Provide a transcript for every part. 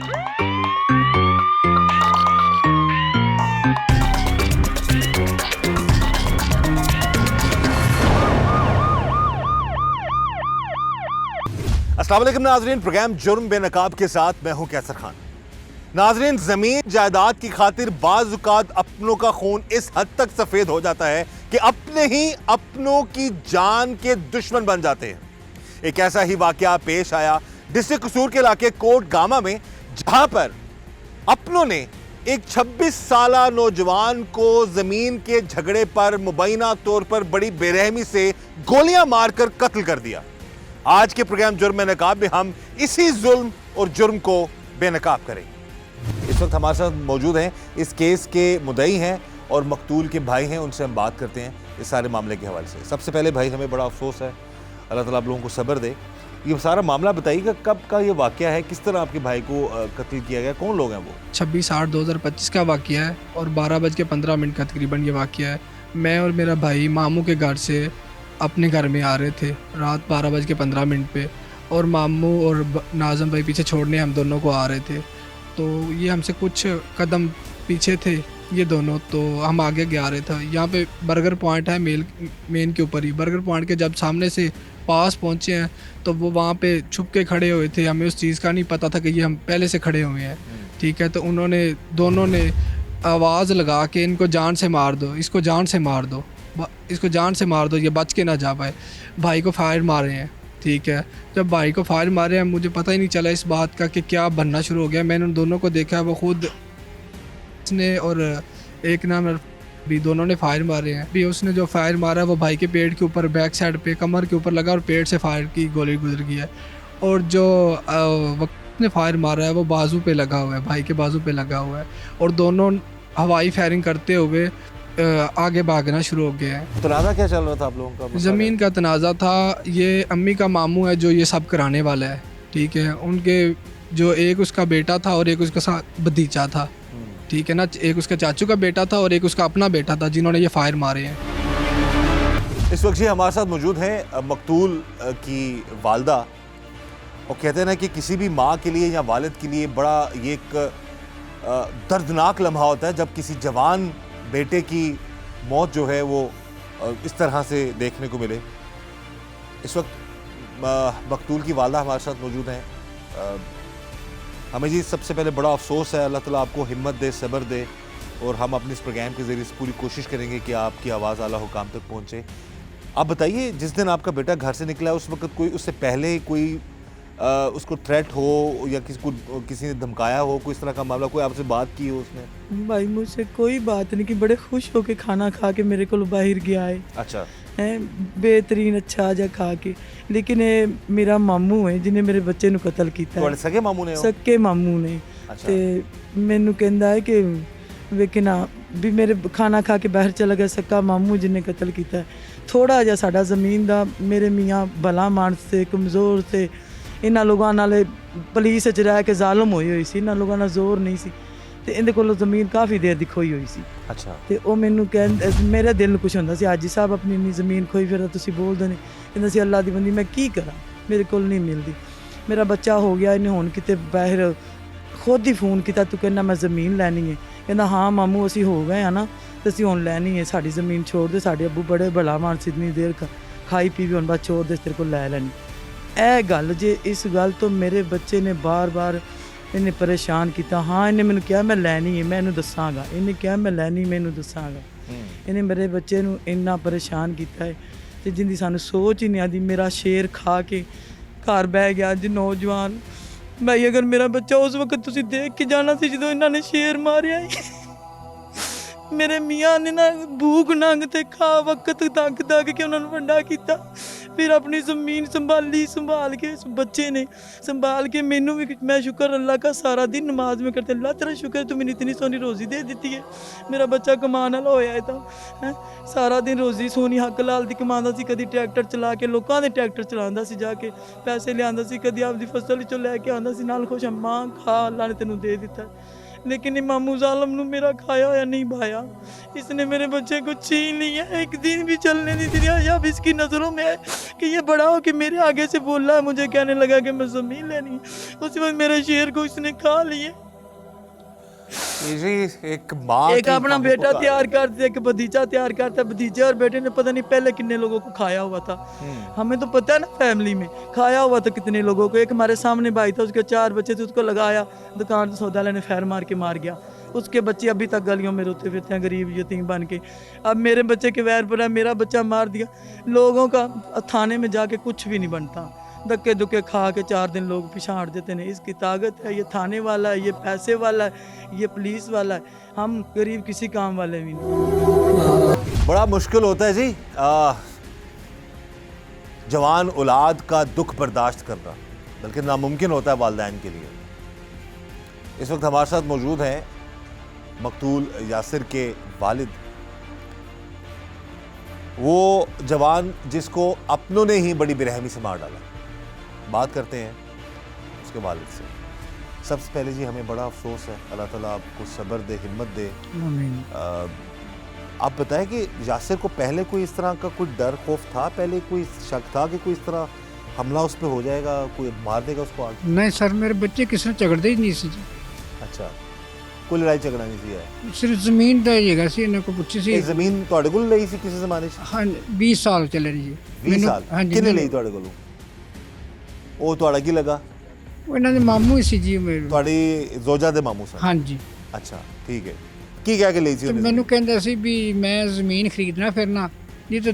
अस्सलाम वालेकुम नाजरीन, प्रोग्राम जुर्म बेनकाब के साथ मैं हूं कैसर खान। नाजरीन, जमीन जायदाद की खातिर बाज़ औक़ात अपनों का खून इस हद तक सफेद हो जाता है कि अपने ही अपनों की जान के दुश्मन बन जाते हैं। एक ऐसा ही वाकया पेश आया डिस्ट्रिक्ट कसूर के इलाके कोट गामा में, जहां पर अपनों ने एक 26 साला नौजवान को जमीन के झगड़े पर मुबैना तौर पर बड़ी बेरहमी से गोलियां मारकर कत्ल कर दिया। आज के प्रोग्राम जुर्म बेनकाब में हम इसी जुल्म और जुर्म को बेनकाब करेंगे। इस वक्त हमारे साथ मौजूद हैं इस केस के मुद्दई हैं और मकतूल के भाई हैं, उनसे हम बात करते हैं इस सारे मामले के हवाले से। सबसे पहले भाई, हमें बड़ा अफसोस है, अल्लाह ताला आप लोगों को सब्र दे। ये सारा मामला बताइएगा, कब का ये वाकया है, किस तरह आपके भाई को कत्ल किया गया, कौन लोग हैं वो? 26/8/2025 का वाकया है और 12:15 का तकरीबन ये वाकया है। मैं और मेरा भाई मामू के घर से अपने घर में आ रहे थे रात 12:15 पे, और मामू और नाज़म भाई पीछे छोड़ने हम दोनों को आ रहे थे। तो ये हमसे कुछ कदम पीछे थे ये दोनों, तो हम आगे आ रहे थे। यहाँ पे बर्गर पॉइंट है मेन के ऊपर ही। बर्गर पॉइंट के जब सामने से पास पहुँचे हैं तो वो वहाँ पे छुप के खड़े हुए थे। हमें उस चीज़ का नहीं पता था कि ये हम पहले से खड़े हुए हैं, ठीक है। तो उन्होंने दोनों ने आवाज़ लगा के इनको जान से मार दो, इसको जान से मार दो, इसको जान से मार दो, ये बच के ना जा पाए। भाई को फायर मारे हैं, ठीक है। जब भाई को फायर मारे हैं मुझे पता ही नहीं चला इस बात का कि क्या बनना शुरू हो गया। मैंने उन दोनों को देखा, वो खुद उसने और एक नाम भी दोनों ने फायर मारे हैं। भी उसने जो फायर मारा है वो भाई के पेट के ऊपर, बैक साइड पे कमर के ऊपर लगा और पेट से फायर की गोली गुजर गई है। और जो वक्त ने फायर मारा है वो बाजू पे लगा हुआ है, भाई के बाजू पे लगा हुआ है। और दोनों हवाई फायरिंग करते हुए आगे भागना शुरू हो गया है। तनाज़ा क्या चल रहा था आप लोगों का? ज़मीन का तनाज़ा था। ये अम्मी का मामू है जो ये सब कराने वाला है, ठीक है। उनके जो एक उसका बेटा था और एक उसका साथ भतीजा था, ठीक है ना। एक उसका चाचू का बेटा था और एक उसका अपना बेटा था जिन्होंने ये फायर मारे हैं। इस वक्त जी हमारे साथ मौजूद हैं मकतूल की वालदा। और कहते हैं ना कि किसी भी माँ के लिए या वालिद के लिए बड़ा ये एक दर्दनाक लम्हा होता है जब किसी जवान बेटे की मौत जो है वो इस तरह से देखने को मिले। इस वक्त मकतूल की वालदा हमारे साथ मौजूद हैं। हमें जी सबसे पहले बड़ा अफसोस है, अल्लाह ताला आपको हिम्मत दे, सब्र दे, और हम अपने इस प्रोग्राम के ज़रिए पूरी कोशिश करेंगे कि आपकी आवाज़ आला हुकाम तक पहुँचे। आप बताइए, जिस दिन आपका बेटा घर से निकला उस वक्त कोई उससे पहले कोई उसको थ्रेट हो या किसी ने धमकाया हो, कोई इस तरह का मामला, कोई आपसे बात की हो उसने? भाई मुझसे कोई बात नहीं, कि बड़े खुश होके खाना खा के मेरे को बाहर गया है। अच्छा है, बेहतरीन अच्छा जा खा के। लेकिन ये मेरा मामू है जिन्हें मेरे बच्चे ਨੂੰ कतल ਕੀਤਾ है। सगे मामू ने? सके मामू ने। अच्छा। ਤੇ ਮੈਨੂੰ ਕਹਿੰਦਾ ਹੈ ਕਿ ਵੇਖਣਾ ਵੀ ਮੇਰੇ ਖਾਣਾ ਖਾ ਕੇ ਬਾਹਰ ਚਲਾ ਗਿਆ सक्का मामू जिन्हें कतल ਕੀਤਾ। ਥੋੜਾ ਜਿਹਾ ਸਾਡਾ ਜ਼ਮੀਨ ਦਾ, ਮੇਰੇ ਮੀਆਂ ਭਲਾ ਮਾਨਸ ਤੇ ਕਮਜ਼ੋਰ ਤੇ ਇਹਨਾਂ ਲੋਕਾਂ ਨਾਲ ਪੁਲਿਸ 'ਚ ਰਹਿ ਕੇ ਜ਼ਾਲਮ ਹੋਈ ਸੀ। ਇਹਨਾਂ ਲੋਕਾਂ ਨਾਲ ਜ਼ੋਰ ਨਹੀਂ ਸੀ ਤੇ ਇਹਦੇ ਕੋਲੋਂ ਜ਼ਮੀਨ ਕਾਫੀ ਦੇਰ ਦੀ ਖੋਈ ਹੋਈ ਸੀ। ਅੱਛਾ। ਤੇ ਉਹ ਮੈਨੂੰ ਕਹਿੰਦਾ, ਮੇਰੇ ਦਿਲ ਨੂੰ ਕੁਛ ਹੁੰਦਾ ਸੀ, ਹਾਜੀ ਸਾਹਿਬ ਆਪਣੀ ਇੰਨੀ ਜ਼ਮੀਨ ਖੋਈ ਫਿਰ ਤੁਸੀਂ ਬੋਲਦੇ ਨੇ। ਕਹਿੰਦਾ ਸੀ ਅੱਲਾ ਦੀ ਬੰਦੀ ਮੈਂ ਕੀ ਕਰਾਂ, ਮੇਰੇ ਕੋਲ ਨਹੀਂ ਮਿਲਦੀ। ਮੇਰਾ ਬੱਚਾ ਹੋ ਗਿਆ, ਇਹਨੇ ਹੁਣ ਕਿਤੇ ਬਾਹਰ ਖੁਦ ਹੀ ਫੋਨ ਕੀਤਾ, ਤੂੰ ਕਹਿੰਦਾ ਮੈਂ ਜ਼ਮੀਨ ਲੈਣੀ ਹੈ। ਕਹਿੰਦਾ ਹਾਂ ਮਾਮੂ ਅਸੀਂ ਹੋ ਗਏ ਆ ਨਾ, ਤੇ ਅਸੀਂ ਹੁਣ ਲੈਣੀ ਹੈ, ਸਾਡੀ ਜ਼ਮੀਨ ਛੋੜ ਦੇ। ਸਾਡੇ ਅੱਬੂ ਬੜੇ ਭਲਾ ਮਾਨਸ, ਇਤਨੀ ਦੇਰ ਖਾਈ ਪੀ ਵੀ ਹੁਣ ਬਸ ਛੋੜ ਦੇ, ਤੇਰੇ ਕੋਲ ਲੈ ਲੈਣੀ। ਇਹ ਗੱਲ ਜੇ ਇਸ ਗੱਲ ਤੋਂ ਮੇਰੇ ਬੱਚੇ ਨੇ ਬਾਰ-ਬਾਰ ਇਹਨੇ ਪਰੇਸ਼ਾਨ ਕੀਤਾ। ਹਾਂ ਇਹਨੇ ਮੈਨੂੰ ਕਿਹਾ ਮੈਂ ਲੈਣੀ ਹੈ, ਮੈਂ ਇਹਨੂੰ ਦੱਸਾਂਗਾ। ਇਹਨੇ ਕਿਹਾ ਮੈਂ ਲੈਣੀ, ਮੈਨੂੰ ਦੱਸਾਂਗਾ। ਇਹਨੇ ਮੇਰੇ ਬੱਚੇ ਨੂੰ ਇੰਨਾ ਪਰੇਸ਼ਾਨ ਕੀਤਾ ਹੈ ਤੇ ਜਿੰਦੀ ਸਾਨੂੰ ਸੋਚ ਹੀ ਨਹੀਂ ਆਦੀ। ਮੇਰਾ ਸ਼ੇਰ ਖਾ ਕੇ ਘਰ ਬਹਿ ਗਿਆ ਅੱਜ ਨੌਜਵਾਨ। ਭਾਈ ਅਗਰ ਮੇਰਾ ਬੱਚਾ ਉਸ ਵਕਤ ਤੁਸੀਂ ਦੇਖ ਕੇ ਜਾਣਾ ਸੀ ਜਦੋਂ ਇਹਨਾਂ ਨੇ ਸ਼ੇਰ ਮਾਰਿਆ ਮੇਰੇ ਮੀਆਂ ਨੇ ਨਾ ਭੂਖ ਨੰਗ ਤੇ ਖਾ ਵਕਤ ਤੱਕ ਕੇ ਉਹਨਾਂ ਨੂੰ ਵੱਡਾ ਕੀਤਾ। फिर अपनी ज़मीन संभाल के इस बच्चे ने संभाल के। मैनू भी मैं शुक्र अल्लाह का सारा दिन नमाज में करते, अल्लाह तेरा शुक्र तू मैंने इतनी सोनी रोज़ी दे दी है। मेरा बच्चा कमान वाला होया है है सारा दिन रोज़ी सोनी हक लाल दी कमांदा सी। कदी ट्रैक्टर चला के लोगों के ट्रैक्टर चलांदा सी, जाके पैसे लियांदा सी, कदी आपदी फसल चों लैके आंदा सी, नाल खुश मां खा अल्लाह ने तेनू दे दिता। लेकिन मामू जालम ने मेरा खाया या नहीं भाया, इसने मेरे बच्चे को छीन लिया, एक दिन भी चलने नहीं दिया। अब इसकी नज़रों में है कि ये बड़ा हो कि मेरे आगे से बोल रहा है, मुझे कहने लगा कि मैं ज़मीन लेनी, उस वक्त मेरे शेर को इसने खा लिए। जी एक माँ एक की अपना बाहों बेटा को तैयार करते, एक भतीजा तैयार करता, भतीजे और बेटे ने पता नहीं पहले कितने लोगों को खाया हुआ था। हमें तो पता है ना, फैमिली में खाया हुआ था कितने लोगों को। एक हमारे सामने भाई था, उसके 4 बच्चे थे, उसको लगाया दुकान से सौदा लेने, फैर मार के मार गया। उसके बच्चे अभी तक गलियों में रोते फिरते हैं, गरीब यतीम बन के। अब मेरे बच्चे के वैर पर है, मेरा बच्चा मार दिया। लोगों का थाने में जाके कुछ भी नहीं बनता, धक्के धुक्के खा के 4 दिन लोग पिछाड़ देते हैं। इसकी ताकत है, ये थाने वाला है, ये पैसे वाला है, ये पुलिस वाला है, हम गरीब किसी काम वाले भी नहीं। बड़ा मुश्किल होता है जी जवान औलाद का दुख बर्दाश्त करना, बल्कि नामुमकिन होता है वालिदैन के लिए। इस वक्त हमारे साथ मौजूद हैं मकतूल यासिर के वालिद, वो जवान जिसको अपनों ने ही बड़ी बेरहमी से मार डाला। बात करते हैं उसके वालिद से। सबसे पहले जी हमें बड़ा अफसोस है, अल्लाह ताला आपको सब्र दे, हिम्मत दे। आप बताएं कि यासिर को पहले कोई इस तरह का कोई डर खौफ था, पहले कोई शक था कि कोई इस तरह हमला उस पर हो जाएगा, कोई मार देगा उसको आगे? नहीं सर, मेरे बच्चे किसी ने झगड़ते ही नहीं सी जी। अच्छा, कोई लड़ाई झगड़ा नहीं ਸੀ सिर्फ ਜ਼ਮੀਨ ਦਾ ਹੀ ਹੈਗਾ ਸੀ, ਇਹਨਾਂ ਕੋ ਪੁੱਛੀ ਸੀ। ਇਹ ਜ਼ਮੀਨ ਤੁਹਾਡੇ ਕੋਲ ਲਈ ਸੀ ਕਿਸੇ ਜ਼ਮਾਨੇ 'ਚ? ਹਾਂ 20 ਸਾਲ ਚੱਲੇ ਨੇ ਜੀ। 20 ਸਾਲ ਕਿਹਨੇ ਲਈ ਤੁਹਾਡੇ ਕੋਲੋਂ? ਉਹ ਤੁਹਾਡਾ ਕੀ ਲੱਗਾ? ਉਹ ਇਹਨਾਂ ਦੇ ਮਾਮੂ ਹੀ ਸੀ ਜੀ ਮੇਰੇ। ਤੁਹਾਡੀ ਜ਼ੋਜਾ ਦੇ ਮਾਮੂ ਸਨ? ਹਾਂਜੀ। ਅੱਛਾ ਠੀਕ ਹੈ, ਕੀ ਕਹਿ ਕੇ ਲਈ ਸੀ ਉਹਨੇ? ਮੈਨੂੰ ਕਹਿੰਦਾ ਸੀ ਵੀ ਮੈਂ ਜ਼ਮੀਨ ਖਰੀਦਣਾ ਫਿਰਨਾ, ਨਹੀਂ ਤਾਂ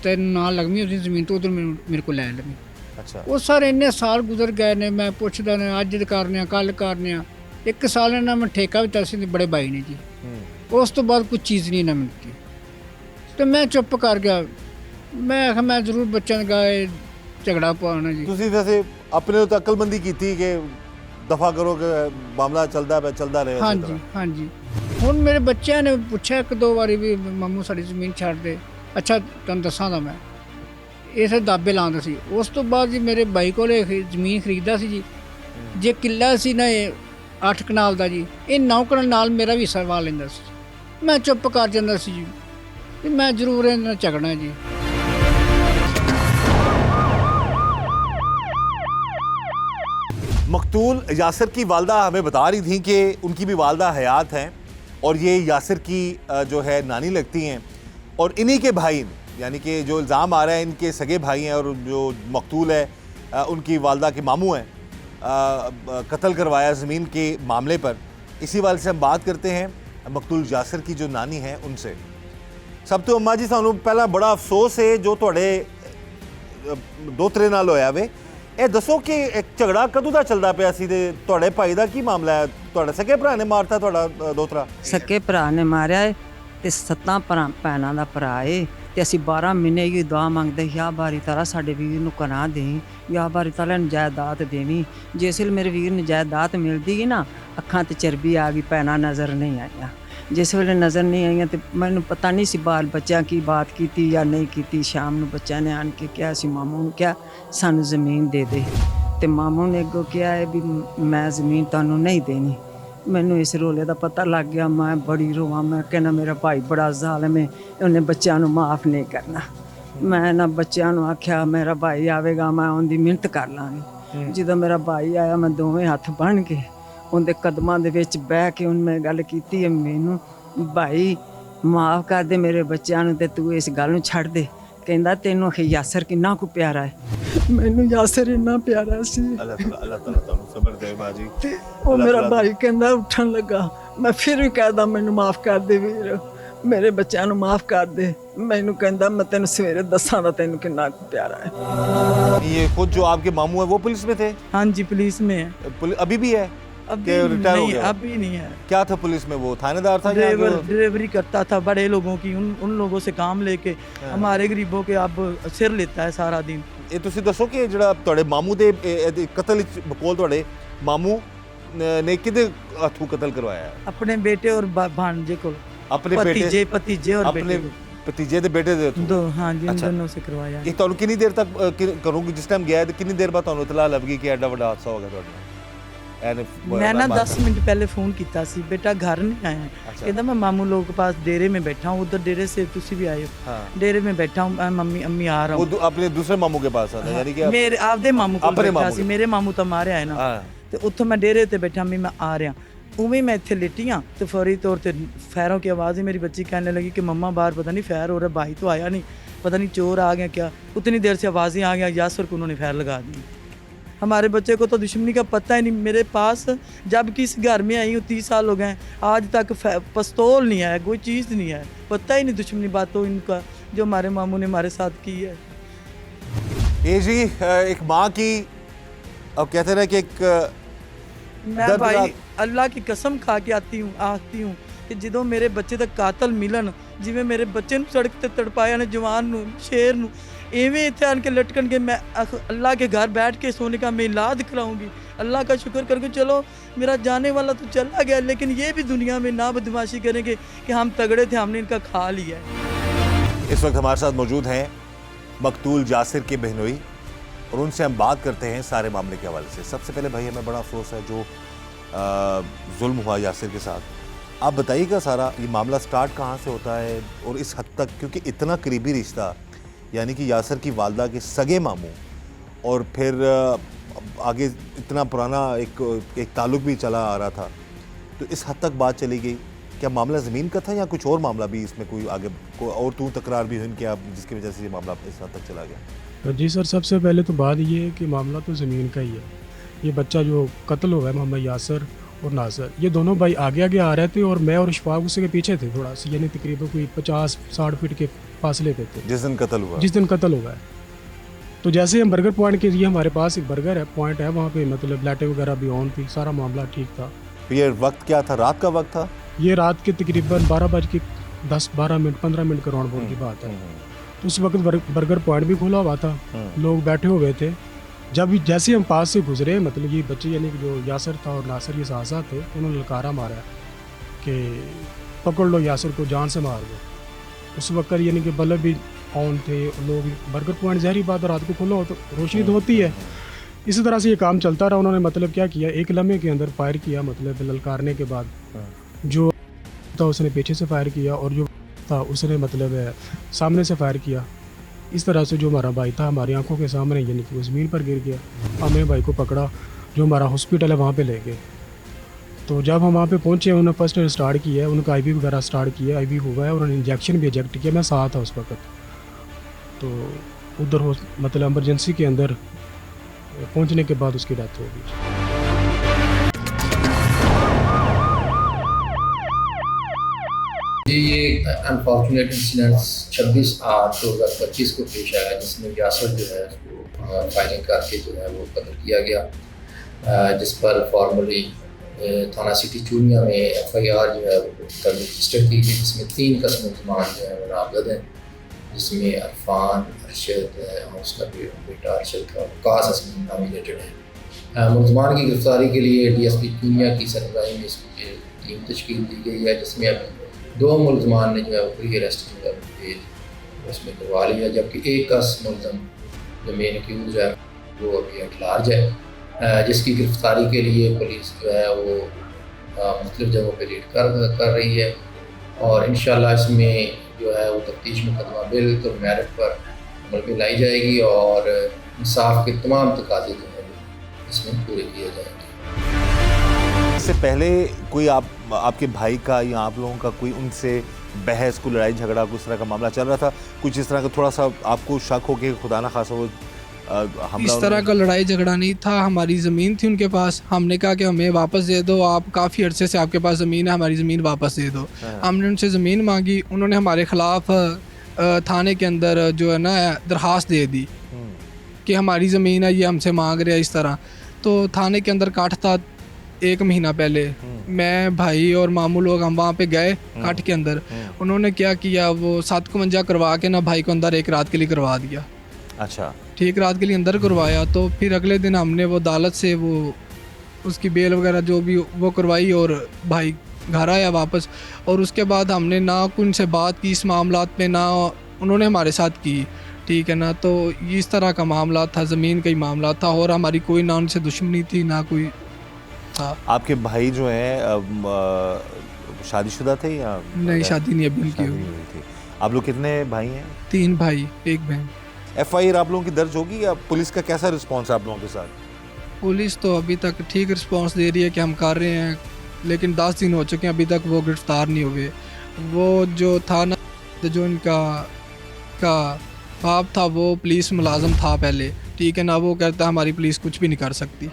ਤੈਨੂੰ ਨਾਲ ਲੱਗਮੀ ਉਹਦੀ ਜ਼ਮੀਨ ਤੋਂ ਉਧਰ ਮੇਰੇ ਕੋਲ ਲੈ ਲਵੀਂ। ਅੱਛਾ। ਉਹ ਸਰ ਇੰਨੇ ਸਾਲ ਗੁਜ਼ਰ ਗਏ ਨੇ, ਮੈਂ ਪੁੱਛਦਾ ਨੇ ਅੱਜ ਕਰਨੇ ਆ ਕੱਲ ਕਰਨੇ ਆ। 1 ਸਾਲ ਇਹਨਾਂ ਮੈਂ ਠੇਕਾ ਵੀ ਦਿੱਤਾ ਸੀ ਬੜੇ ਭਾਈ ਨੇ ਜੀ। ਉਸ ਤੋਂ ਬਾਅਦ ਕੁਝ ਚੀਜ਼ ਨਹੀਂ ਨਾ ਮਿਲਦੀ ਤੇ ਮੈਂ ਚੁੱਪ ਕਰ ਗਿਆ। ਮੈਂ ਆਖਿਆ ਮੈਂ ਜ਼ਰੂਰ ਬੱਚਿਆਂ ਦਾ ਗਾਏ ਝਗੜਾ ਪਾਉਣਾ ਜੀ। ਤੁਸੀਂ ਵੈਸੇ ਆਪਣੇ ਉੱਤੇ ਅਕਲਮੰਦੀ ਕੀਤੀ ਕਿ ਦਫਾ ਕਰੋ ਕਿ ਮਾਮਲਾ ਚੱਲਦਾ ਰਹੇ? ਹਾਂਜੀ ਹਾਂਜੀ। ਹੁਣ ਮੇਰੇ ਬੱਚਿਆਂ ਨੇ ਪੁੱਛਿਆ 1-2 ਵਾਰੀ ਵੀ ਮਾਮੂ ਸਾਡੀ ਜ਼ਮੀਨ ਛੱਡ ਦੇ। ਅੱਛਾ ਤੁਹਾਨੂੰ ਦੱਸਾਂ ਤਾਂ ਮੈਂ ਇਸੇ ਦਾਬੇ ਲਾਉਂਦਾ ਸੀ। ਉਸ ਤੋਂ ਬਾਅਦ ਜੀ ਮੇਰੇ ਬਾਈ ਕੋਲ ਜ਼ਮੀਨ ਖਰੀਦਦਾ ਸੀ ਜੀ। ਜੇ ਕਿੱਲਾ ਸੀ ਨਾ ਇਹ 8 ਕਨਾਲ ਦਾ ਜੀ, ਇਹ 9 ਕਨਾਲ ਨਾਲ ਮੇਰਾ ਵੀ ਹਿੱਸਾ ਵਾ ਲੈਂਦਾ ਸੀ। ਮੈਂ ਚੁੱਪ ਕਰ ਜਾਂਦਾ ਸੀ ਜੀ, ਤੇ ਮੈਂ ਜ਼ਰੂਰ ਇਹਨਾਂ ਨਾਲ ਝਗੜਨਾ ਜੀ। मकतूल यासिर की वालदा हमें बता रही थी कि उनकी भी वालदा हयात हैं और ये यासिर की जो है नानी लगती हैं, और इन्हीं के भाई यानी कि जो इल्ज़ाम आ रहा है इनके सगे भाई हैं, और जो मकतूल है उनकी वालदा के मामू हैं, कत्ल करवाया ज़मीन के मामले पर। इसी वाले से हम बात करते हैं मकतूल यासिर की जो नानी हैं उनसे। सब तो अम्मा जी सानू पहला बड़ा अफसोस है जो तुहाडे दोतरे नाल होया वे। ਇਹ ਦੱਸੋ ਕਿ ਇੱਕ ਝਗੜਾ ਕਦੋਂ ਦਾ ਚੱਲਦਾ ਪਿਆ ਸੀ ਤੇ ਤੁਹਾਡੇ ਭਾਈ ਦਾ ਕੀ ਮਾਮਲਾ ਹੈ? ਤੁਹਾਡੇ ਸਕੇ ਭਰਾ ਨੇ ਮਾਰਤਾ ਤੁਹਾਡਾ ਦੋਤਰਾ? ਸਕੇ ਭਰਾ ਨੇ ਮਾਰਿਆ ਹੈ ਤੇ 7 ਭੈਣਾਂ ਦਾ ਭਰਾ ਏ ਤੇ ਅਸੀਂ 12 ਮਹੀਨੇ ਹੀ ਦੁਆ ਮੰਗਦੇ, ਯਾ ਬਾਰੀ ਤਾਲਾ ਸਾਡੇ ਵੀਰ ਨੂੰ ਕਨਾ ਦੇਈ, ਯਾ ਬਾਰੀ ਤਾਲਾ ਨੂੰ ਜਾਇਦਾਦ ਦੇਵੀਂ। ਜਿਸ ਵੇਲੇ ਮੇਰੇ ਵੀਰ ਨੂੰ ਜਾਇਦਾਦ ਮਿਲਦੀ ਗਈ ਨਾ, ਅੱਖਾਂ ਤੇ ਚਰਬੀ ਆ ਗਈ, ਭੈਣਾਂ ਨਜ਼ਰ ਨਹੀਂ ਆਈਆਂ। ਜਿਸ ਵੇਲੇ ਨਜ਼ਰ ਨਹੀਂ ਆਈਆਂ ਤੇ ਮੈਨੂੰ ਪਤਾ ਨਹੀਂ ਸੀ ਬਾਲ ਬੱਚਿਆਂ ਕੀ ਬਾਤ ਕੀਤੀ ਜਾਂ ਨਹੀਂ ਕੀਤੀ। ਸ਼ਾਮ ਨੂੰ ਬੱਚਿਆਂ ਨੇ ਆਣ ਕੇ ਕਿਹਾ ਸੀ, ਮਾਮੂ ਨੂੰ ਕਿਹਾ ਸਾਨੂੰ ਜ਼ਮੀਨ ਦੇ ਦੇ, ਤੇ ਮਾਮੂ ਨੇ ਅੱਗੋਂ ਕਿਹਾ ਹੈ ਵੀ ਮੈਂ ਜ਼ਮੀਨ ਤੁਹਾਨੂੰ ਨਹੀਂ ਦੇਣੀ। ਮੈਨੂੰ ਇਸ ਰੋਲੇ ਦਾ ਪਤਾ ਲੱਗ ਗਿਆ, ਮੈਂ ਬੜੀ ਰੋਵਾਂ। ਮੈਂ ਕਹਿੰਦਾ ਮੇਰਾ ਭਾਈ ਬੜਾ ਜ਼ਾਲਮ ਹੈ, ਉਹਨੇ ਬੱਚਿਆਂ ਨੂੰ ਮਾਫ ਨਹੀਂ ਕਰਨਾ। ਮੈਂ ਨਾ ਬੱਚਿਆਂ ਨੂੰ ਆਖਿਆ ਮੇਰਾ ਭਾਈ ਆਵੇਗਾ ਮੈਂ ਉਹਦੀ ਮਿਹਨਤ ਕਰ ਲਾਂਗੀ। ਜਦੋਂ ਮੇਰਾ ਭਾਈ ਆਇਆ ਮੈਂ ਦੋਵੇਂ ਹੱਥ ਬੰਨ੍ਹ ਕੇ ਉਹਦੇ ਕਦਮਾਂ ਦੇ ਵਿੱਚ ਬਹਿ ਕੇ ਉਹਨੂੰ ਮੈਂ ਗੱਲ ਕੀਤੀ ਹੈ, ਮੈਨੂੰ ਭਾਈ ਮਾਫ ਕਰ ਦੇ ਮੇਰੇ ਬੱਚਿਆਂ ਨੂੰ ਤੇ ਤੂੰ ਇਸ ਗੱਲ ਨੂੰ ਛੱਡ ਦੇ। ਕਹਿੰਦਾ ਤੈਨੂੰ ਯਾਸਿਰ ਕਿੰਨਾ ਕੁ ਪਿਆਰਾ ਹੈ। ਮੈਨੂੰ ਯਾਸਿਰ ਇੰਨਾ ਪਿਆਰਾ ਸੀ। ਅੱਲਾਹ ਤਾਲਾ ਤੁਹਾਨੂੰ ਸਬਰ ਦੇ ਬਾਜੀ। ਉਹ ਮੇਰਾ ਭਾਈ ਕਹਿੰਦਾ ਉੱਠਣ ਲੱਗਾ, ਮੈਂ ਫਿਰ ਵੀ ਕਹਿਦਾ ਮੈਨੂੰ ਮਾਫ ਕਰ ਦੇ ਵੀਰ, ਮੇਰੇ ਬੱਚਿਆਂ ਨੂੰ ਮਾਫ ਕਰ ਦੇ। ਮੈਨੂੰ ਕਹਿੰਦਾ ਮੈਂ ਤੈਨੂੰ ਸਵੇਰੇ ਦੱਸਾਂ ਦਾ ਤੈਨੂੰ ਕਿੰਨਾ ਕੁ ਪਿਆਰਾ ਹੈ। ये खुद जो आपके मामू है वो पुलिस में थे? हाँ जी पुलिस में है। अभी भी है? अभी रिटायर हो नहीं, गया? अभी नहीं है। क्या था पुलिस में? वो थानेदार था? या डिलीवरी करता था बड़े लोगों की, उन लोगों से काम लेके हमारे गरीबों के अब सिर लेता है सारा दिन। ਇਹ ਤੁਸੀਂ ਦੱਸੋ ਕਿ ਜਿਹੜਾ ਤੁਹਾਡੇ ਮਾਮੂ ਦੇ ਕਤਲ ਵਿੱਚ ਬਕੌਲ ਤੁਹਾਡੇ ਮਾਮੂ ਨੇ ਕਿਹਦੇ ਹੱਥੋਂ ਕਤਲ ਕਰਵਾਇਆ ਹੈ? अपने बेटे और भांजे को, ਆਪਣੇ ਬੇਟੇ भतीजे और ਆਪਣੇ बेटे ਭਤੀਜੇ ਦੇ ਬੇਟੇ ਦੇ ਹੱਥੋਂ? दो, हाँ जी, इन अच्छा। दोनों से करवाया है। ਇਹ ਤੁਹਾਨੂੰ ਕਿੰਨੀ ਦੇਰ ਤੱਕ ਕਰੂੰਗੀ ਜਿਸ ਟਾਈਮ ਗਿਆ ਤੇ ਕਿੰਨੀ ਦੇਰ ਬਾਅਦ ਤੁਹਾਨੂੰ ਇਤਲਾ ਲੱਗ ਗਈ ਕਿ ਐਡਾ ਵੱਡਾ ਹਾਦਸਾ ਹੋ ਗਿਆ ਤੁਹਾਡੇ ਨਾਲ? मैं ना 10 मिनट पहले फ़ोन किया सी, बेटा घर नहीं आया। अच्छा। कहता मैं मामू लोग के पास डेरे में बैठा हूँ, उधर डेरे से तुसी भी आए हो। हाँ। डेरे में बैठा हूँ, मैं मम्मी अम्मी आ रहा वो हूँ। अपने दूसरे मामू के पास आता यानी कि मेरे आपदे मामू को अपने बैठा मामू सी, के- मेरे मामू तो मारे आए ना, हाँ। ਤੇ ਉੱਥੋਂ ਮੈਂ ਡੇਰੇ ਤੇ ਬੈਠਾ ਮੈਂ ਆ ਰਿਹਾ ਉਵੇਂ ਹੀ ਮੈਂ ਇੱਥੇ लेटी हाँ तो फौरी तौर पे फैरों की आवाज़ ही मेरी बच्ची कहने लगी कि मम्मा बाहर पता नहीं फैर हो रहा, भाई तो आया नहीं, पता नहीं चोर आ गया क्या। उतनी देर से आवाज़ें आ गया, यासर को उन्होंने फैर लगा दी। हमारे बच्चे को तो दुश्मनी का पता ही नहीं। मेरे पास जब कि इस घर में आई हूँ 30 साल हो गए, आज तक पिस्तौल नहीं आया, कोई चीज़ नहीं है, पता ही नहीं दुश्मनी बातों इनका जो हमारे मामू ने हमारे साथ की है। ये जी एक माँ की, अब कहते हैं कि एक मैं दर्दनाक- भाई अल्लाह की कसम खा के आती हूँ कि ਜਦੋਂ ਮੇਰੇ ਬੱਚੇ ਦਾ ਕਾਤਲ ਮਿਲਣ, ਜਿਵੇਂ ਮੇਰੇ ਬੱਚੇ ਨੂੰ ਸੜਕ ਤੇ ਤੜਪਾਇਆ ਨੇ, ਜਵਾਨ ਨੂੰ, ਸ਼ੇਰ ਨੂੰ, एवें इतने आन के लटकन के मैं अल्लाह के घर बैठ के सोने का मैं इलाज कराऊंगी। अल्लाह का शुक्र करके चलो मेरा जाने वाला तो चला गया, लेकिन ये भी दुनिया में ना बदमाशी करेंगे कि हम तगड़े थे, हमने इनका खा लिया है। इस वक्त हमारे साथ मौजूद हैं मकतूल यासिर के बहनोई और उनसे हम बात करते हैं सारे मामले के हवाले से। सबसे पहले भाई हमें बड़ा अफसोस है जो जुल्म हुआ यासिर के साथ, आप बताइएगा सारा ये मामला स्टार्ट कहाँ से होता है और इस हद तक, क्योंकि इतना करीबी रिश्ता यानी कि यासिर की वालदा के सगे मामू और फिर आगे इतना पुराना एक ताल्लुक भी चला आ रहा था, तो इस हद तक बात चली गई। क्या मामला ज़मीन का था या कुछ और मामला भी इसमें कोई आगे और तू तकरार भी हुई क्या जिसकी वजह से ये मामला इस हद तक चला गया? जी सर, सबसे पहले तो बात ये है कि मामला तो ज़मीन का ही है। ये बच्चा जो कत्ल हुआ है मोहम्मद यासिर और नासिर, ये दोनों भाई आगे आगे आ रहे थे और मैं और इशफाक उसके पीछे थे थोड़ा सा, यानी तकरीबन कोई 50-60 फीट के फासले पे थे जिस दिन कत्ल हुआ? जिस दिन कत्ल हुआ है। तो जैसे हम बर्गर पॉइंट के लिए, हमारे पास एक बर्गर है पॉइंट है, वहाँ पे मतलब लाइटें वगैरह भी ऑन थी, सारा मामला ठीक था। ये वक्त क्या था, रात का वक्त था? ये रात के तकरीबन 12:10-12 15 मिनट का राउंड बोर्ड की बात है। तो उस वक्त बर्गर पॉइंट भी खुला हुआ था, लोग बैठे हुए थे। जब जैसे हम पास से गुजरे, मतलब ये बच्चे यानी कि जो यासिर था और नासिर ये साथ साथ थे, उन्होंने ललकारा मारा कि पकड़ लो यासिर को, जान से मार दो। उस वक्त यानी कि बल्ब भी ऑन थे, लोग, बर्गर पॉइंट ज़हरी बात रात को खुला हो तो रोशनी तो होती है। इसी तरह से ये काम चलता रहा। उन्होंने मतलब क्या किया, एक लम्हे के अंदर फायर किया, मतलब ललकारने के बाद जो था उसने पीछे से फायर किया और जो था उसने मतलब सामने से फायर किया। इस तरह से जो हमारा भाई था हमारी आंखों के सामने यानी कि वो ज़मीन पर गिर गया। हमने भाई को पकड़ा, जो हमारा हॉस्पिटल है वहाँ पे ले गए। तो जब हम वहाँ पे पहुँचे, उन्होंने फर्स्ट एड स्टार्ट किया है, उनका आईवी वगैरह स्टार्ट किया, आईवी हुआ है, उन्होंने इंजेक्शन भी इंजेक्ट किया। मैं साथ था उस वक्त, तो उधर मतलब एमरजेंसी के अंदर पहुँचने के बाद उसकी डेथ हो गई। ये अनफॉर्चुनेट इंसिडेंट 26/8/2025 को पेश आया, जिसमें यासिर जो है उसको फायरिंग करके जो है वो कत्ल किया गया, जिस पर फॉर्मली थाना सिटी चूनिया में FIR जो है वो रजिस्टर की गई, जिसमें 3 कसम मुल्ज़मान जो है वो नामजद हैं, जिसमें अरफान, अरशद और उसका बेटा अरशद का वकास असमी नॉमिनेटेड है। मुल्ज़मान की गिरफ्तारी के लिए DSP चूनिया की सरबराही में इसकी टीम तश्कील दी गई है, जिसमें अब 2 मुल्ज़मान ने जो है वो प्री अरेस्ट जो है उसमें करवा लिया, जबकि एक मुल्ज़म जो मेन एक्यूज है वो अभी एट लार्ज है, जिसकी गिरफ्तारी के लिए पुलिस जो है वो मुख्तलिफ जगहों पर रेड कर रही है। और इंशाल्लाह इसमें जो है वो तफ्तीश मुकदमा बिल्कुल मेरिट पर अमल में लाई जाएगी और इंसाफ के तमाम तकाज़े जो है इसमें पूरे किए जाएंगे। इससे पहले कोई आपके भाई का या आप लोगों का कोई उनसे बहस, कोई लड़ाई झगड़ा, कुछ तरह का मामला चल रहा था, कुछ इस तरह का थोड़ा सा आपको शक हो कि खुदा ना खासा वो इस तरह का लड़ाई झगड़ा नहीं था। हमारी ज़मीन थी उनके पास, हमने कहा कि हमें वापस दे दो, आप काफ़ी अरसे से आपके पास ज़मीन है, हमारी ज़मीन वापस दे दो। हमने उनसे ज़मीन मांगी, उन्होंने हमारे ख़िलाफ़ थाने के अंदर जो है ना दरख्वास्त दे दी कि हमारी ज़मीन है, ये हमसे मांग रहे हैं इस तरह। तो थाने के अंदर काट था 1 महीना पहले, मैं भाई और मामू लोग हम वहाँ पे गए काट के अंदर। उन्होंने क्या किया, वो 751 करवा के ना भाई को अंदर 1 रात के लिए करवा दिया। अच्छा, ठीक, रात के लिए अंदर करवाया। तो फिर अगले दिन हमने वो अदालत से वो उसकी बेल वगैरह जो भी वो करवाई और भाई घर आया वापस। और उसके बाद हमने ना उनसे बात की इस मामला पे, ना उन्होंने हमारे साथ की, ठीक है ना। तो इस तरह का मामला था, ज़मीन का ही मामला था और हमारी कोई ना उनसे दुश्मनी थी ना कोई था। आपके भाई जो हैं शादीशुदा थे या नहीं, शादी नहीं अभी उनकी शादी हुई। नहीं हुई थी। आप लोग कितने भाई हैं? 3 भाई 1 बहन। FIR आप लोगों की दर्ज होगी या पुलिस का कैसा रिस्पॉन्स है आप लोगों के साथ? पुलिस तो अभी तक ठीक रिस्पांस दे रही है कि हम कर रहे हैं, लेकिन 10 दिन हो चुके हैं अभी तक वो गिरफ्तार नहीं हुए। वो जो था ना, जो इनका बाप था वो पुलिस मुलाजम था पहले, ठीक है ना। वो कहता है हमारी पुलिस कुछ भी नहीं कर सकती।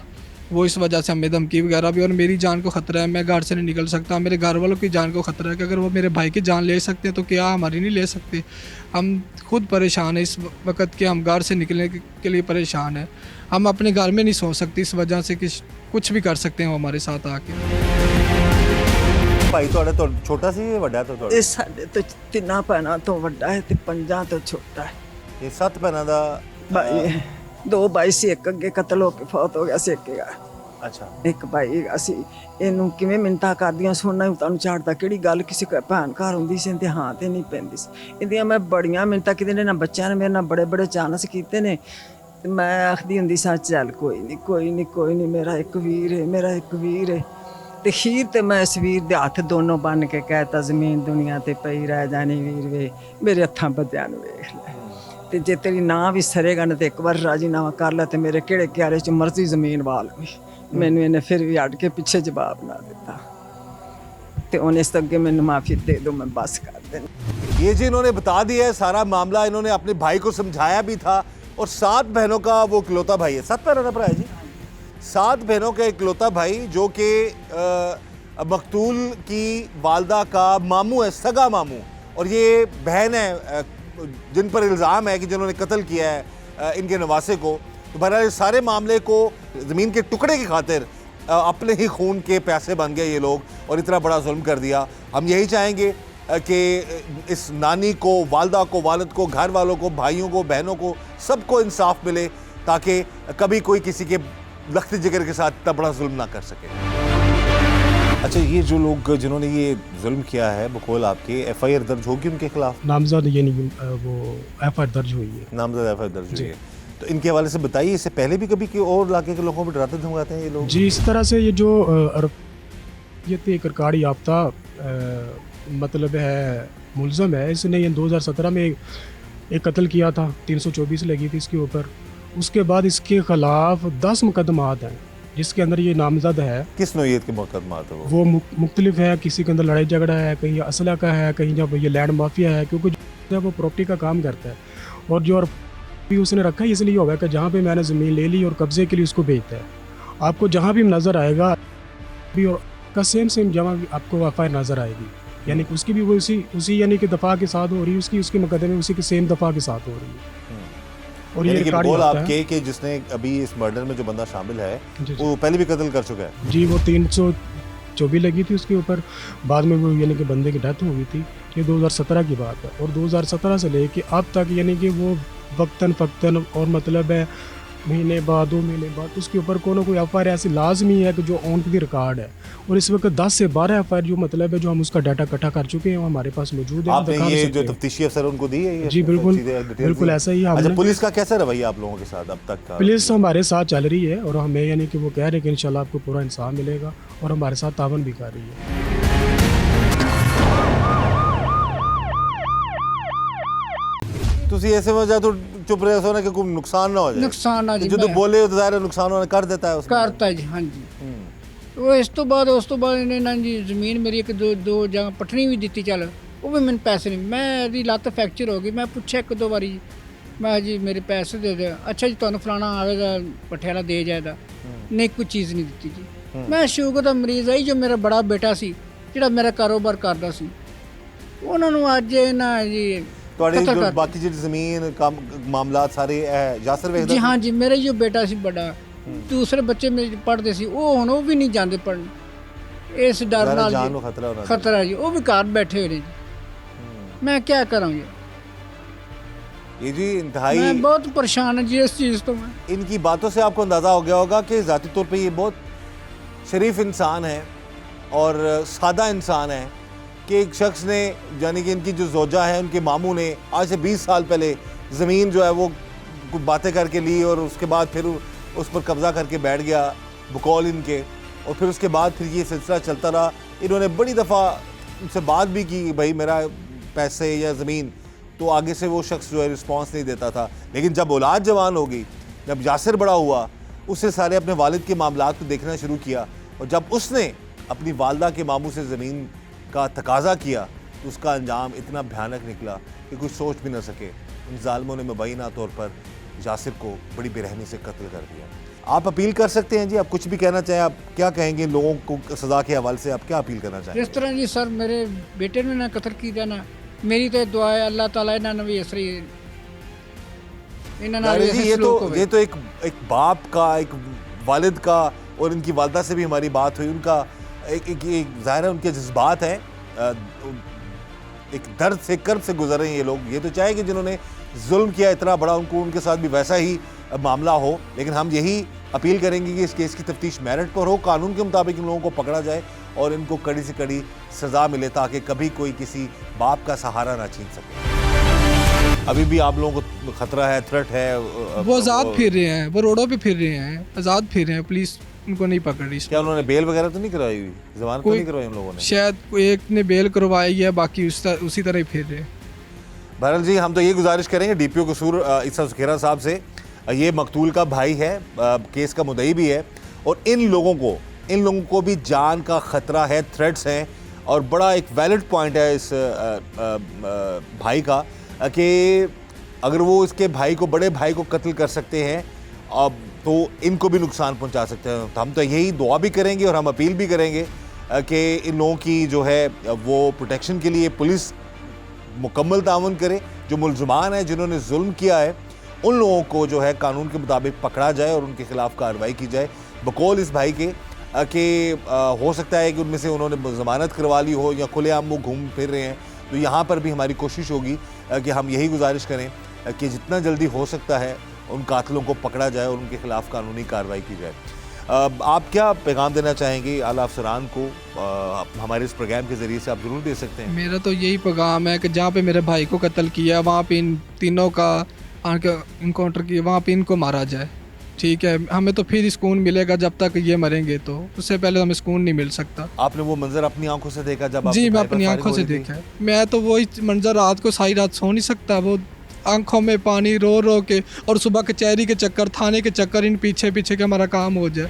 वो इस वजह से हमें धमकी वगैरह भी, और मेरी जान को ख़तरा है, मैं घर से नहीं निकल सकता। मेरे घर वालों की जान को ख़तरा है कि अगर वो मेरे भाई की जान ले सकते हैं तो क्या हमारी नहीं ले सकते। हम खुद परेशान हैं इस वक्त कि हम घर से निकलने के लिए परेशान हैं। हम अपने घर में नहीं सो सकते इस वजह से कि कुछ भी कर सकते हैं वो हमारे साथ आके। ਭਾਈ ਤੁਹਾਡਾ ਤੋਂ ਛੋਟਾ ਸੀ ਜਾਂ ਵੱਡਾ ਤੁਹਾਡਾ? ਇਹ ਸਾਡੇ ਤੋਂ 3 ਭੈਣਾਂ ਤੋਂ ਵੱਡਾ ਹੈ ਤੇ 5 ਤੋਂ ਛੋਟਾ ਹੈ। ਇਹ 7 ਭੈਣਾਂ ਦਾ ਭਾਈ 2 ਭਾਈ ਸੀ, ਇੱਕ ਅੱਗੇ ਕਤਲ ਹੋ ਕੇ ਫੌਤ ਹੋ ਗਿਆ ਸੀ, ਇੱਕ ਹੈਗਾ। ਅੱਛਾ। ਇੱਕ ਭਾਈ ਅਸੀਂ ਇਹਨੂੰ ਕਿਵੇਂ ਮਿੰਤਾ ਕਰਦੀਆਂ ਸੁਣਨਾ ਹੀ ਤੁਹਾਨੂੰ ਝਾੜਦਾ। ਕਿਹੜੀ ਗੱਲ ਕਿਸੇ ਭੈਣ ਘਰ ਹੁੰਦੀ ਸੀ ਤੇ ਹਾਂ ਤੇ ਨਹੀਂ ਪੈਂਦੀ ਸੀ। ਇਹਦੀਆਂ ਮੈਂ ਬੜੀਆਂ ਮਿੰਤਾ ਕਿਤੇ ਨੇ ਨਾ ਬੱਚਿਆਂ ਨੇ ਮੇਰੇ ਨਾਲ ਬੜੇ ਬੜੇ ਚਾਨਸ ਕੀਤੇ ਨੇ ਤੇ ਮੈਂ ਆਖਦੀ ਹੁੰਦੀ ਸਾਂ ਚੱਲ ਕੋਈ ਨਹੀਂ ਕੋਈ ਨਹੀਂ ਕੋਈ ਨਹੀਂ, ਮੇਰਾ ਇੱਕ ਵੀਰ ਹੈ, ਮੇਰਾ ਇੱਕ ਵੀਰ ਹੈ। ਤੇ ਖੀਰ ਤੇ ਮੈਂ ਇਸ ਵੀਰ ਦੇ ਹੱਥ ਦੋਨੋਂ ਬੰਨ ਕੇ ਕਹਿਤਾ ਜ਼ਮੀਨ ਦੁਨੀਆ ਤੇ ਪਈ ਰਹਿ ਜਾਣੀ ਵੀਰ ਵੇ, ਮੇਰੇ ਹੱਥਾਂ ਬੱਦਿਆਂ ਨੂੰ ਵੇਖ ਲੈ ਤੇ ਜੇ ਤੇਰੀ ਨਾਂ ਵੀ ਸਰੇਗਾ ਨਾ ਤੇ ਇੱਕ ਵਾਰ ਰਾਜੀਨਾਮਾ ਕਰ ਲੈ ਤੇ ਮੇਰੇ ਕਿਹੜੇ ਕਿਆਰੇ ਚ ਮਰਜ਼ੀ ਜ਼ਮੀਨ ਵਾਲ ਵੀ। ਮੈਨੂੰ ਇਹਨੇ ਫਿਰ ਵੀ ਅੜ ਕੇ ਪਿੱਛੇ ਜਵਾਬ ਨਾ ਦਿੱਤਾ ਤੇ ਉਹਨੇ ਇਸ ਅੱਗੇ ਮੈਨੂੰ ਮਾਫੀ ਦੇ ਦੋ, मैं बस कर देना। ये जी इन्होंने बता दिया है सारा मामला। इन्होंने अपने भाई को समझाया भी था। और 7 बहनों का वो इकलौता भाई है। 7 बहनों का भरा है जी, 7 बहनों का इकलौता भाई जो कि मकतूल की वालदा का मामू है, सगा मामू। और ये बहन है जिन पर इल्ज़ाम है कि जिन्होंने कत्ल किया है इनके नवासे को। तो बहरहाल इस सारे मामले को ज़मीन के टुकड़े की खातिर अपने ही खून के प्यासे बन गए ये लोग और इतना बड़ा जुल्म कर दिया। हम यही चाहेंगे कि इस नानी को, वालदा को, वालिद को, घर वालों को, भाइयों को, बहनों को, सबको इंसाफ मिले ताकि कभी कोई किसी के लख्त जिगर के साथ इतना बड़ा जुल्म ना कर सके। अच्छा, ये जो लोग जिन्होंने ये जुल्म किया है बकौल आपके, FIR दर्ज होगी उनके खिलाफ? नामजद यानी वो FIR दर्ज हुई है। नामजद FIR दर्ज हुई है। तो इनके हवाले से बताइए, इससे पहले भी कभी कि और इलाके के लोगों को डराते धमकाते हैं ये लोग? जी, इस तरह से ये जो ये तो एक रिकॉर्ड याफ्ता मतलब है मुलज़म है। इसने ये 2017 में एक कत्ल किया था, 324 लगी थी इसके ऊपर। उसके बाद इसके खिलाफ 10 मुकदमात हैं जिसके अंदर ये नामजद है। किस नौइयत के मुकदमात है वो मुख्तलिफ है, किसी के अंदर लड़ाई झगड़ा है, कहीं असला का है, कहीं जब ये लैंड माफिया है, क्योंकि जो वो प्रॉपर्टी का काम करता है। और जो भी उसने रखा है इसलिए होगा कि जहाँ पे मैंने ज़मीन ले ली और कब्ज़े के लिए उसको बेचता है। आपको जहाँ भी नज़र आएगा भी और का सेम जमा आपको FIR नज़र आएगी, यानी कि उसकी भी वो उसी यानी कि दफ़ा के साथ हो रही है, उसके मुकदमे उसी के सेम दफ़ा के साथ हो रही है। और ये रिकॉर्ड बोल आता है आपके कि जिसने अभी इस मर्डर में जो बंदा शामिल है जी, वो पहले भी कत्ल कर चुका है। जी, वो 324 लगी थी उसके ऊपर। बाद में वो यानी कि बंदे की डेथ हो गई थी। ये 2017 की बात है। और 2017 से लेके अब तक यानी कि वो वक्तन फ़क्तन और मतलब है महीने बाद 2 महीने बाद उसके ऊपर कोई FIR ऐसी लाजमी है कि जो ऑन की रिकॉर्ड है। और इस वक्त 10 से 12 FIR जो मतलब है जो हम उसका डाटा इकट्ठा कर चुके हैं वो हमारे पास मौजूद है। आपने ये जो तफ्तीशी अफसर उनको दी है ये जी बिल्कुल डिटेल बिल्कुल दी? ऐसा ही अच्छा, हमने। पुलिस का कैसा रवैया आप लोगों के साथ अब तक का? पुलिस हमारे साथ चल रही है और हमें यानी कि वो कह रहे हैं कि इंशाल्लाह आपको पूरा इंसाफ मिलेगा और हमारे साथ तावन भी कर रही है। ਤੁਸੀਂ ऐसे में जाए तो चुप रहे हो ना कि कोई नुकसान ना हो जाए। नुकसान ना जी, जो तो मैं- बोले तो ज़ाहिर है नुकसान होना कर देता है उसमें। ਕਰਤਾ ਜੀ, ਹਾਂਜੀ। ਉਹ ਉਸ ਤੋਂ ਬਾਅਦ ਇਹਨੇ ਨਾ ਜੀ ਜ਼ਮੀਨ ਮੇਰੀ ਇੱਕ ਦੋ ਜਾਂ ਪਟਣੀ ਵੀ ਦਿੱਤੀ, ਚੱਲ ਉਹ ਵੀ ਮੈਨੂੰ ਪੈਸੇ ਨਹੀਂ। ਮੈਂ ਇਹਦੀ ਲੱਤ ਫ੍ਰੈਕਚਰ ਹੋ ਗਈ, ਮੈਂ ਪੁੱਛਿਆ 1-2 ਵਾਰੀ, ਮੈਂ ਜੀ ਮੇਰੇ ਪੈਸੇ ਦੇ ਦੇ। ਅੱਛਾ ਜੀ, ਤੁਹਾਨੂੰ ਫਲਾਣਾ ਆਵੇਗਾ ਪਟਿਆਲਾ ਦੇ ਜਾਏਗਾ। ਨਹੀਂ, ਕੋਈ ਚੀਜ਼ ਨਹੀਂ ਦਿੱਤੀ ਜੀ। ਮੈਂ ਸ਼ੂਗਰ ਦਾ ਮਰੀਜ਼ ਆਈ, ਜੋ ਮੇਰਾ ਬੜਾ ਬੇਟਾ ਸੀ ਜਿਹੜਾ ਮੇਰਾ ਕਾਰੋਬਾਰ ਕਰਦਾ ਸੀ, ਉਹਨਾਂ ਨੂੰ ਅੱਜ ਨਾ ਜੀ ਤੁਹਾਡੀ ਕਤਲ ਜੋ ਕਰ- ਬਾਕੀ ਜਿਹੜੀ ਜ਼ਮੀਨ ਕੰਮ ਮਾਮਲਾਤ ਸਾਰੇ ਯਾਸਰ ਵੇਖਦਾ ਜੀ ਹਾਂ ਜੀ, ਮੇਰਾ ਜੋ ਬੇਟਾ ਸੀ ਬੜਾ, ਦੂਸਰੇ ਬੱਚੇ ਮੇਰੇ ਪੜ੍ਹਦੇ ਸੀ, ਉਹ ਹੁਣ ਉਹ ਵੀ ਨਹੀਂ ਜਾਂਦੇ ਪੜ੍ਹਨ ਇਸ ਡਰ ਜ਼ਾਹਿਰ ਹੈ ਨਾਲ ਜਾਨ ਜੀ। ਨੂੰ ਖਤਰਾ ਉਹਨਾਂ ਦਾ। खतरा जी, वो भी घर बैठे हुए जी। मैं क्या करूँ जी, ये जी इंतहाई मैं बहुत परेशान हूँ जी इस चीज़ तो। मैं इनकी बातों से आपको अंदाज़ा हो गया होगा कि ज़ाती तौर पे ये बहुत शरीफ इंसान है और सादा इंसान है कि एक शख्स ने यानी कि इनकी जो जोजा है उनके मामू ने आज से 20 साल पहले ज़मीन जो है वो कुछ बातें करके ली और उसके बाद फिर उस पर कब्ज़ा करके बैठ गया बकौल इनके। और फिर उसके बाद फिर ये सिलसिला चलता रहा। इन्होंने बड़ी दफ़ा उनसे बात भी की कि भाई मेरा पैसे या ज़मीन, तो आगे से वो शख्स जो है रिस्पॉन्स नहीं देता था। लेकिन जब औलाद जवान हो गई, जब यासिर बड़ा हुआ, उससे सारे अपने वालिद के मामलात को देखना शुरू किया, और जब उसने अपनी वालदा के मामू से ज़मीन का तकाजा किया तो उसका अंजाम इतना भयानक निकला कि कुछ सोच भी ना सके। उन जालिमों ने मुबैना तौर पर यासिर को बड़ी बेरहमी से कत्ल कर दिया। आप अपील कर सकते हैं जी, आप कुछ भी कहना चाहें, आप क्या कहेंगे लोगों को सज़ा के हवाले से, आप क्या अपील करना चाहेंगे? जिस तरह जी सर मेरे बेटे ने ना कत्ल किया ना, मेरी तो दुआ है अल्लाह ताला इन्होंने भी इसरी जी ये तो एक बाप का, एक वालिद का, और इनकी वालदा से भी हमारी बात हुई, उनका एक ज़ाहिर है उनके जज्बात हैं, एक दर्द से, कर्ब से गुजर रहे हैं ये लोग। ये तो चाहे कि जिन्होंने जुल्म किया इतना बड़ा, उनको उनके साथ भी वैसा ही मामला हो। लेकिन हम यही अपील करेंगे कि इस केस की तफ्तीश मेरिट पर हो, कानून के मुताबिक इन लोगों को पकड़ा जाए और इनको कड़ी से कड़ी सज़ा मिले, ताकि कभी कोई किसी बाप का सहारा ना छीन सके। अभी भी आप लोगों को खतरा है, थ्रेट है? वो आज़ाद फिर रहे हैं, वो रोडों पे फिर रहे हैं, आज़ाद फिर रहे हैं, पुलिस उनको नहीं पकड़ रही। क्या उन्होंने बेल वगैरह तो नहीं करवाई हुई, जमानत तो नहीं करवाई उन लोगों ने? शायद एक ने बेल करवाई है, बाकी उसी तरह ही फिर रहे। बहरहाल जी, हम तो ये गुजारिश करेंगे DPO कसूर ईसा सुखेरा साहब से, ये मकतूल का भाई है, केस का मुद्दई भी है, और इन लोगों को भी जान का ख़तरा है, थ्रेट्स हैं। और बड़ा एक वैलिड पॉइंट है इस भाई का कि अगर वो इसके भाई को, बड़े भाई को कत्ल कर सकते हैं, अब तो इनको भी नुकसान पहुंचा सकते हैं। तो हम तो यही दुआ भी करेंगे और हम अपील भी करेंगे कि इन लोगों की जो है वो प्रोटेक्शन के लिए पुलिस मुकम्मल ताउन करे। जो मुलजमान हैं, जिन्होंने जुल्म किया है, उन लोगों को जो है कानून के मुताबिक पकड़ा जाए और उनके खिलाफ कार्रवाई की जाए। बकौल इस भाई के हो सकता है कि उनमें से उन्होंने ज़मानत करवा ली हो या खुलेआम वो घूम फिर रहे हैं। तो यहाँ पर भी हमारी कोशिश होगी कि हम यही गुजारिश करें कि जितना जल्दी हो सकता है उन कातिलों को पकड़ा जाए और उनके खिलाफ कानूनी कार्रवाई की जाए। आप क्या पैगाम देना चाहेंगे आला अफसरान को? हमारे इस प्रोग्राम के ज़रिए से आप ज़रूर दे सकते हैं। मेरा तो यही पैगाम है कि जहाँ पे मेरे भाई को कत्ल किया, वहाँ पे इन तीनों का इनकाउंटर किया, वहाँ पे इनको मारा जाए। ठीक है, हमें तो फिर सुकून मिलेगा, जब तक ये मरेंगे तो उससे पहले हमें सुकून नहीं मिल सकता। आपने वो मंजर अपनी आंखों से देखा जब? जी, मैं अपनी आंखों से देखा है। मैं तो वही मंजर रात को सारी रात सो नहीं सकता, वो आंखों में पानी रो रो के, और सुबह कचहरी के चक्कर, थाने के चक्कर, इन पीछे पीछे के हमारा काम हो जाए।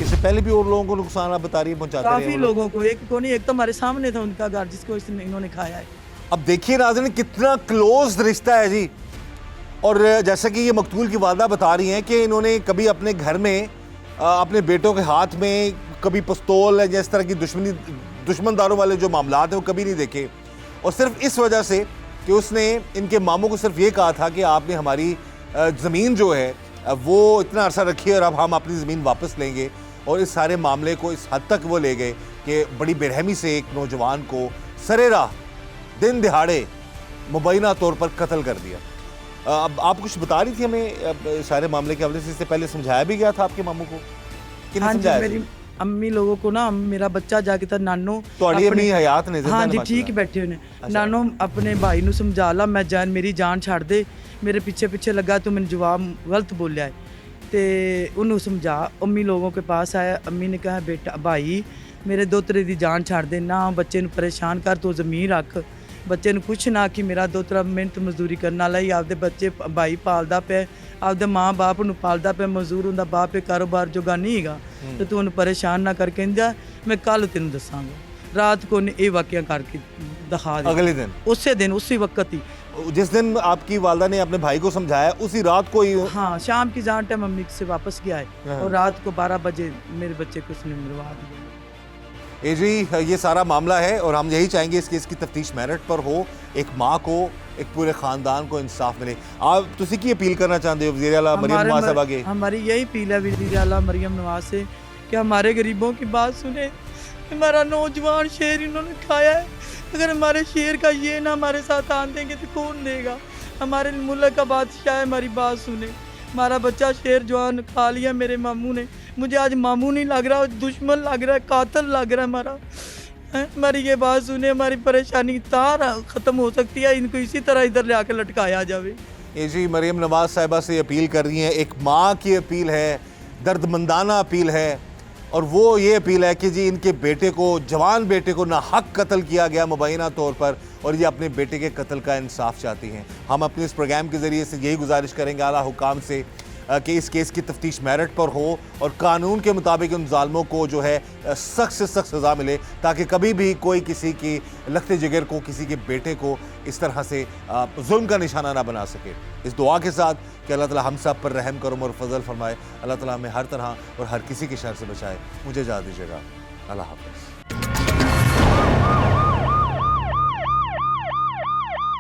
इससे पहले भी और लोगों को नुकसान आप बता रही है पहुंचाते रहे? काफ़ी लोगों को, एक को नहीं, एक तो हमारे सामने था उनका घर जिसको इन्होंने खाया है। अब देखिए नाज़रीन, कितना क्लोज रिश्ता है जी। और जैसा कि ये मकतूल की वालदा बता रही हैं कि इन्होंने कभी अपने घर में अपने बेटों के हाथ में कभी पिस्तौल या इस तरह की दुश्मनदारों वाले जो मामलात हैं वो कभी नहीं देखे, और सिर्फ इस वजह से कि उसने इनके मामों को सिर्फ ये कहा था कि आपने हमारी ज़मीन जो है वो इतना अरसा रखी है और अब हम अपनी ज़मीन वापस लेंगे। और इस सारे मामले को इस हद तक वो ले गए कि बड़ी बेरहमी से एक नौजवान को सरेराह दिन दिहाड़े मुबैना तौर पर कत्ल कर दिया। अब आप कुछ बता रही थी हमें सारे मामले के हवाले से, इससे पहले समझाया भी गया था आपके मामू को? हाँ जी, मेरी अम्मी लोगों को ना, मेरा बच्चा जाके था नानो तो अम्मी हयात ने? हाँ जी, ठीक बैठे हुए। नानो अपने भाई नू समझा ला, मैं जान मेरी जान छड़ दे, मेरे पीछे पीछे लगा, तो मैंने जवाब गलत बोलिया है, तो उन्होंने समझा। अम्मी लोगों के पास आया, अम्मी ने कहा बेटा भाई मेरे दोतरे की जान छड़ दे ना, बच्चे परेशान कर, तो ज़मीन रख, बच्चे ਨੂੰ कुछ ना कि मेरा दोतरा मेहनत मजदूरी करने वाला ही, आपदे बच्चे भाई पालदा पे, आपदे माँ बाप ਨੂੰ पालदा पे, मजदूर ਹੁੰਦਾ बाप पे, कारोबार जोगा नहीं हैगा, तो तू ਉਹਨੂੰ परेशान ना कर ਕਹਿੰਦਾ मैं कल तेन दसांगा। रात को ने ये वाकया करके दिखा दिया। अगले दिन, उसी दिन, उसी वक्त ही, जिस दिन आपकी वालदा ने अपने भाई को समझाया, उसी रात को ही? हाँ, शाम की जान टाइम मम्मी से वापस गया है और रात को 12 बजे मेरे बच्चे को उसने मरवा दिया। जी, ये सारा मामला है और हम यही चाहेंगे इस केस की तफ्तीश मेरिट पर हो, एक माँ को, एक पूरे ख़ानदान को इंसाफ मिले। आप तुसी की अपील करना चाहते हो वज़ीर आला मरियम नवाज़ साहब आगे? हमारी यही अपील है वज़ीर आला मरियम नवाज़ से कि हमारे गरीबों की बात सुने। हमारा नौजवान शेर इन्होंने खाया है, अगर हमारे शेर का ये ना हमारे साथ आन देंगे तो कौन देगा? हमारे मुल्क का बादशाह है, हमारी बात सुने। हमारा बच्चा शेर जवान खा लिया मेरे मामू ने, मुझे आज मामू नहीं लग रहा, दुश्मन लग रहा है, कातिल लग रहा है हमारा। हमारी ये बात सुने, हमारी परेशानी तार ख़त्म हो सकती है, इनको इसी तरह इधर ले आकर लटकाया जावे। ये जी मरियम नवाज़ साहिबा से अपील कर रही हैं, एक माँ की अपील है, दर्दमंदाना अपील है और वो ये अपील है कि जी इनके बेटे को, जवान बेटे को नाहक कत्ल किया गया मुबैना तौर पर, और ये अपने बेटे के कत्ल का इंसाफ चाहती हैं। हम अपने इस प्रोग्राम के ज़रिए से यही गुजारिश करेंगे आला हुकाम से कि इस केस की तफ्तीश मेरिट पर हो और कानून के मुताबिक उन जालिमों को जो है सख्त से सख्त सज़ा मिले, ताकि कभी भी कोई किसी की लखते जिगर को, किसी के बेटे को इस तरह से जुल्म का निशाना ना बना सके। इस दुआ के साथ कि अल्लाह ताला हम सब पर रहम करम और फजल फरमाए, अल्लाह ताला हमें हर तरह और हर किसी के शर से बचाए। मुझे इजाज़त दीजिएगा। अल्लाह हाफ़िज़।